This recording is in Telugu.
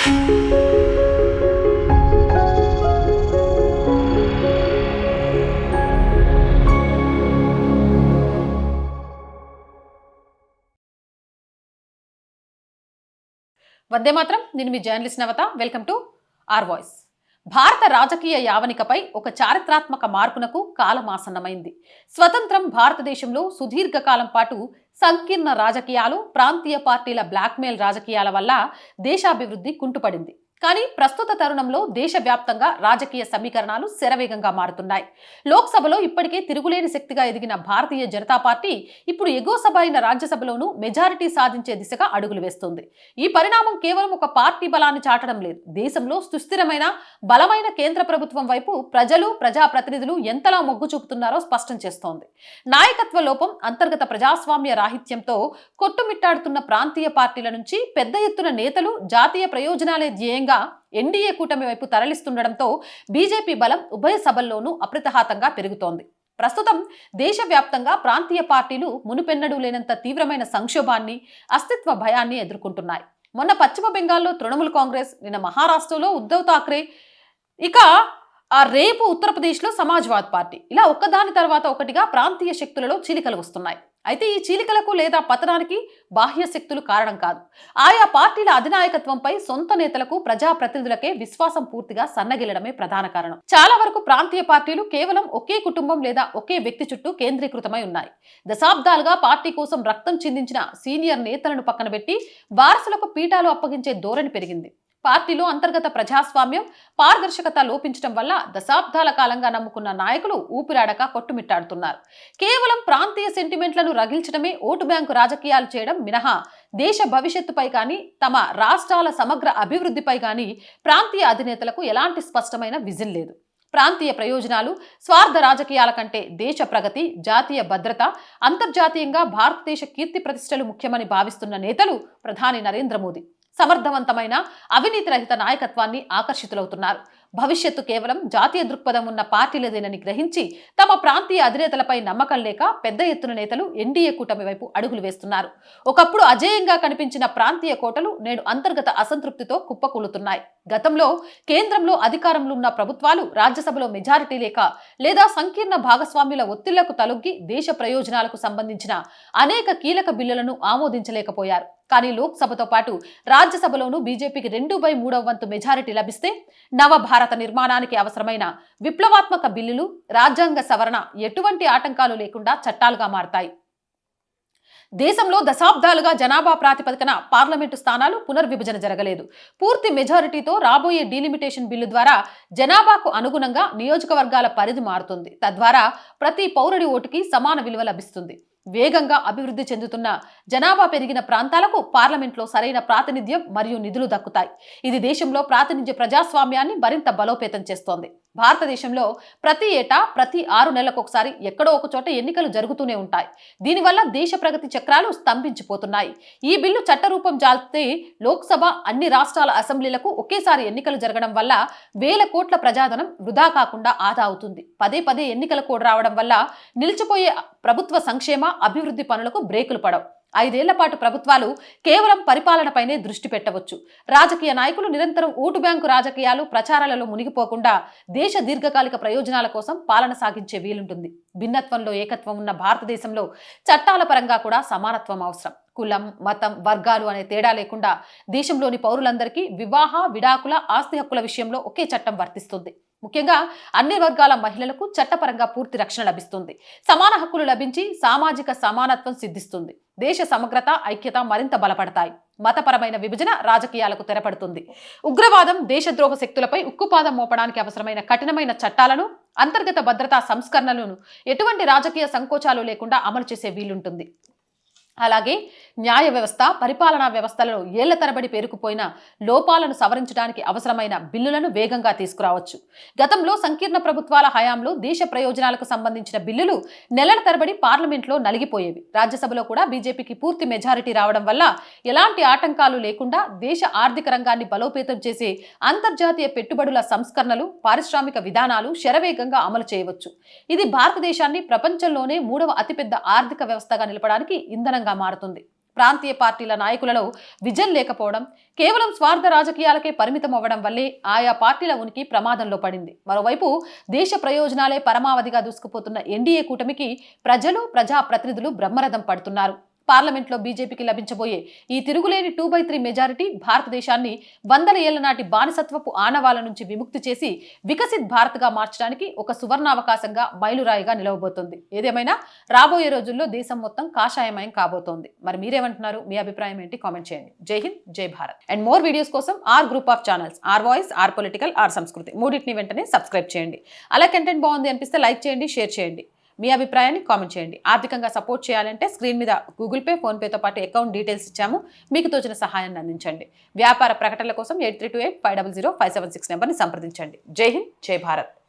వందే మాత్రం. నేను మీ journalist Navatha. Welcome to R Voice. భారత రాజకీయ యావనికపై ఒక చారిత్రాత్మక మార్పునకు కాలమాసన్నమైంది. స్వతంత్రం భారతదేశంలో సుదీర్ఘకాలం పాటు సంకీర్ణ రాజకీయాలు, ప్రాంతీయ పార్టీల బ్లాక్మెయిల్ రాజకీయాల వల్ల దేశాభివృద్ధి కుంటుపడింది. కానీ ప్రస్తుత తరుణంలో దేశవ్యాప్తంగా రాజకీయ సమీకరణాలు శరవేగంగా మారుతున్నాయి. లోక్సభలో ఇప్పటికే తిరుగులేని శక్తిగా ఎదిగిన భారతీయ జనతా పార్టీ ఇప్పుడు ఎగువ సభ అయిన రాజ్యసభలోనూ మెజారిటీ సాధించే దిశగా అడుగులు వేస్తోంది. ఈ పరిణామం కేవలం ఒక పార్టీ బలాన్ని చాటడం లేదు. దేశంలో సుస్థిరమైన బలమైన కేంద్ర ప్రభుత్వం వైపు ప్రజలు, ప్రజాప్రతినిధులు ఎంతలా మొగ్గు చూపుతున్నారో స్పష్టం చేస్తోంది. నాయకత్వ లోపం, అంతర్గత ప్రజాస్వామ్య రాహిత్యంతో కొట్టుమిట్టాడుతున్న ప్రాంతీయ పార్టీల నుంచి పెద్ద ఎత్తున నేతలు జాతీయ ప్రయోజనాలే ధ్యేయంగా ఎన్డీఏ కూటమి వైపు తరలిస్తుండటంతో బీజేపీ బలం ఉభయ సభల్లోనూ అప్రతిహతంగా పెరుగుతోంది. ప్రస్తుతం దేశవ్యాప్తంగా ప్రాంతీయ పార్టీలు మునుపెన్నడూ లేనంత తీవ్రమైన సంక్షోభాన్ని, అస్తిత్వ భయాన్ని ఎదుర్కొంటున్నాయి. మొన్న పశ్చిమ బెంగాల్లో తృణమూల్ కాంగ్రెస్, నిన్న మహారాష్ట్రలో ఉద్ధవ్ ఠాక్రే, ఇక రేపు ఉత్తరప్రదేశ్లో సమాజ్వాద్ పార్టీ, ఇలా ఒక్కదాని తర్వాత ఒకటిగా ప్రాంతీయ శక్తులలో చీలికలు వస్తున్నాయి. అయితే ఈ చీలికలకు లేదా పతనానికి బాహ్య శక్తులు కారణం కాదు. ఆయా పార్టీల అధినాయకత్వంపై సొంత నేతలకు, ప్రజాప్రతినిధులకే విశ్వాసం పూర్తిగా సన్నగిల్లడమే ప్రధాన కారణం. చాలా వరకు ప్రాంతీయ పార్టీలు కేవలం ఒకే కుటుంబం లేదా ఒకే వ్యక్తి చుట్టూ కేంద్రీకృతమై ఉన్నాయి. దశాబ్దాలుగా పార్టీ కోసం రక్తం చిందించిన సీనియర్ నేతలను పక్కన పెట్టి వారసులకు పీఠాలు అప్పగించే ధోరణి పెరిగింది. పార్టీలో అంతర్గత ప్రజాస్వామ్యం, పారదర్శకత లోపించడం వల్ల దశాబ్దాల కాలంగా నమ్ముకున్న నాయకులు ఊపిరాడక కొట్టుమిట్టాడుతున్నారు. కేవలం ప్రాంతీయ సెంటిమెంట్లను రగిల్చడమే ఓటు బ్యాంకు రాజకీయాలు చేయడం మినహా దేశ భవిష్యత్తుపై కానీ, తమ రాష్ట్రాల సమగ్ర అభివృద్ధిపై కానీ ప్రాంతీయ అధినేతలకు ఎలాంటి స్పష్టమైన విజన్ లేదు. ప్రాంతీయ ప్రయోజనాలు, స్వార్థ రాజకీయాల కంటే దేశ ప్రగతి, జాతీయ భద్రత, అంతర్జాతీయంగా భారతదేశ కీర్తి ప్రతిష్టలు ముఖ్యమని భావిస్తున్న నేతలు ప్రధాని నరేంద్ర మోదీ సమర్థవంతమైన, అవినీతి రహిత నాయకత్వాన్ని ఆకర్షితులవుతున్నారు. భవిష్యత్తు కేవలం జాతీయ దృక్పథం ఉన్న పార్టీలదేనని గ్రహించి తమ ప్రాంతీయ అధినేతలపై నమ్మకం లేక పెద్ద ఎత్తున నేతలు ఎన్డీఏ కూటమి వైపు అడుగులు వేస్తున్నారు. ఒకప్పుడు అజేయంగా కనిపించిన ప్రాంతీయ కోటలు నేడు అంతర్గత అసంతృప్తితో కుప్పకూలుతున్నాయి. గతంలో కేంద్రంలో అధికారంలో ఉన్న ప్రభుత్వాలు రాజ్యసభలో మెజారిటీ లేక లేదా సంకీర్ణ భాగస్వామ్యుల ఒత్తిళ్లకు తలొగ్గి దేశ ప్రయోజనాలకు సంబంధించిన అనేక కీలక బిల్లులను ఆమోదించలేకపోయారు. కానీ లోక్సభతో పాటు రాజ్యసభలోనూ బీజేపీకి 2/3 వంతు మెజారిటీ లభిస్తే నవభారత నిర్మాణానికి అవసరమైన విప్లవాత్మక బిల్లులు, రాజ్యాంగ సవరణ ఎటువంటి ఆటంకాలు లేకుండా చట్టాలుగా మారతాయి. దేశంలో దశాబ్దాలుగా జనాభా ప్రాతిపదికన పార్లమెంటు స్థానాలు పునర్విభజన జరగలేదు. పూర్తి మెజారిటీతో రాబోయే డీలిమిటేషన్ బిల్లు ద్వారా జనాభాకు అనుగుణంగా నియోజకవర్గాల పరిధి మారుతుంది. తద్వారా ప్రతి పౌరుడి ఓటుకి సమాన విలువ లభిస్తుంది. వేగంగా అభివృద్ధి చెందుతున్న, జనాభా పెరిగిన ప్రాంతాలకు పార్లమెంట్లో సరైన ప్రాతినిధ్యం మరియు నిధులు దక్కుతాయి. ఇది దేశంలో ప్రాతినిధ్య ప్రజాస్వామ్యాన్ని మరింత బలోపేతం చేస్తోంది. భారతదేశంలో ప్రతి ఏటా, ప్రతి 6 నెలలకొకసారి ఎక్కడో ఒక చోట ఎన్నికలు జరుగుతూనే ఉంటాయి. దీనివల్ల దేశ ప్రగతి చక్రాలు స్తంభించిపోతున్నాయి. ఈ బిల్లు చట్టరూపం జాల్తే లోక్సభ, అన్ని రాష్ట్రాల అసెంబ్లీలకు ఒకేసారి ఎన్నికలు జరగడం వల్ల వేల కోట్ల ప్రజాధనం వృధా కాకుండా ఆదా అవుతుంది. పదే పదే ఎన్నికల కోడ్ రావడం వల్ల నిలిచిపోయే ప్రభుత్వ సంక్షేమ, అభివృద్ధి పనులకు బ్రేకులు పడవు. 5 ఏళ్ల పాటు ప్రభుత్వాలు కేవలం పరిపాలనపైనే దృష్టి పెట్టవచ్చు. రాజకీయ నాయకులు నిరంతరం ఓటు బ్యాంకు రాజకీయాలు, ప్రచారాలలో మునిగిపోకుండా దేశ దీర్ఘకాలిక ప్రయోజనాల కోసం పాలన సాగించే వీలుంటుంది. భిన్నత్వంలో ఏకత్వం ఉన్న భారతదేశంలో చట్టాల పరంగా కూడా సమానత్వం అవసరం. కులం, మతం, వర్గాలు అనే తేడా లేకుండా దేశంలోని పౌరులందరికీ వివాహ, విడాకుల, ఆస్తి హక్కుల విషయంలో ఒకే చట్టం వర్తిస్తుంది. ముఖ్యంగా అన్ని వర్గాల మహిళలకు చట్టపరంగా పూర్తి రక్షణ లభిస్తుంది. సమాన హక్కులు లభించి సామాజిక సమానత్వం సిద్ధిస్తుంది. దేశ సమగ్రత, ఐక్యత మరింత బలపడతాయి. మతపరమైన విభజన రాజకీయాలకు తెరపడుతుంది. ఉగ్రవాదం, దేశద్రోహ శక్తులపై ఉక్కుపాదం మోపడానికి అవసరమైన కఠినమైన చట్టాలను, అంతర్గత భద్రతా సంస్కరణలను ఎటువంటి రాజకీయ సంకోచాలు లేకుండా అమలు చేసే వీలుంటుంది. అలాగే న్యాయ వ్యవస్థ, పరిపాలనా వ్యవస్థలలో ఏళ్ల తరబడి పేరుకుపోయిన లోపాలను సవరించడానికి అవసరమైన బిల్లులను వేగంగా తీసుకురావచ్చు. గతంలో సంకీర్ణ ప్రభుత్వాల హయాంలో దేశ ప్రయోజనాలకు సంబంధించిన బిల్లులు నెలల తరబడి పార్లమెంట్లో నలిగిపోయేవి. రాజ్యసభలో కూడా బీజేపీకి పూర్తి మెజారిటీ రావడం వల్ల ఎలాంటి ఆటంకాలు లేకుండా దేశ ఆర్థిక రంగాన్ని బలోపేతం చేసే అంతర్జాతీయ పెట్టుబడుల సంస్కరణలు, పారిశ్రామిక విధానాలు శరవేగంగా అమలు చేయవచ్చు. ఇది భారతదేశాన్ని ప్రపంచంలోనే 3వ అతిపెద్ద ఆర్థిక వ్యవస్థగా నిలపడానికి ఇంధనంగా మారుతుంది. ప్రాంతీయ పార్టీల నాయకులలో విజన్ లేకపోవడం, కేవలం స్వార్థ రాజకీయాలకే పరిమితం అవ్వడం వల్లే ఆయా పార్టీల ఉనికి ప్రమాదంలో పడింది. మరోవైపు దేశ ప్రయోజనాలే పరమావధిగా దూసుకుపోతున్న ఎన్డీఏ కూటమికి ప్రజలు, ప్రజాప్రతినిధులు బ్రహ్మరథం పడుతున్నారు. పార్లమెంట్లో బీజేపీకి లభించబోయే ఈ తిరుగులేని 2/3 మెజారిటీ భారతదేశాన్ని వందల ఏళ్ల నాటి బానిసత్వపు ఆనవాల నుంచి విముక్తి చేసి వికసిత్ భారత్గా మార్చడానికి ఒక సువర్ణావకాశంగా మైలురాయిగా నిలవబోతోంది. ఏదేమైనా రాబోయే రోజుల్లో దేశం మొత్తం కాషాయమయం కాబోతోంది. మరి మీరేమంటున్నారు? మీ అభిప్రాయం ఏంటి? కామెంట్ చేయండి. జై హింద్, జై భారత్. అండ్ మోర్ వీడియోస్ కోసం R group of channels, R voice, R political, R Sanskriti మూడింటిని వెంటనే సబ్స్క్రైబ్ చేయండి. అలా కంటెంట్ బాగుంది అనిపిస్తే లైక్ చేయండి, షేర్ చేయండి. మీ అభిప్రాయాన్ని కామెంట్ చేయండి. ఆర్థికంగా సపోర్ట్ చేయాలంటే స్క్రీన్ మీద గూగుల్ పే, ఫోన్పేతో పాటు అకౌంట్ డీటెయిల్స్ ఇచ్చాము. మీకు తోచిన సహాయాన్ని అందించండి. వ్యాపార ప్రకటనల కోసం 8328500576 నెంబర్ని సంప్రదించండి. జై హింద్, జై భారత్.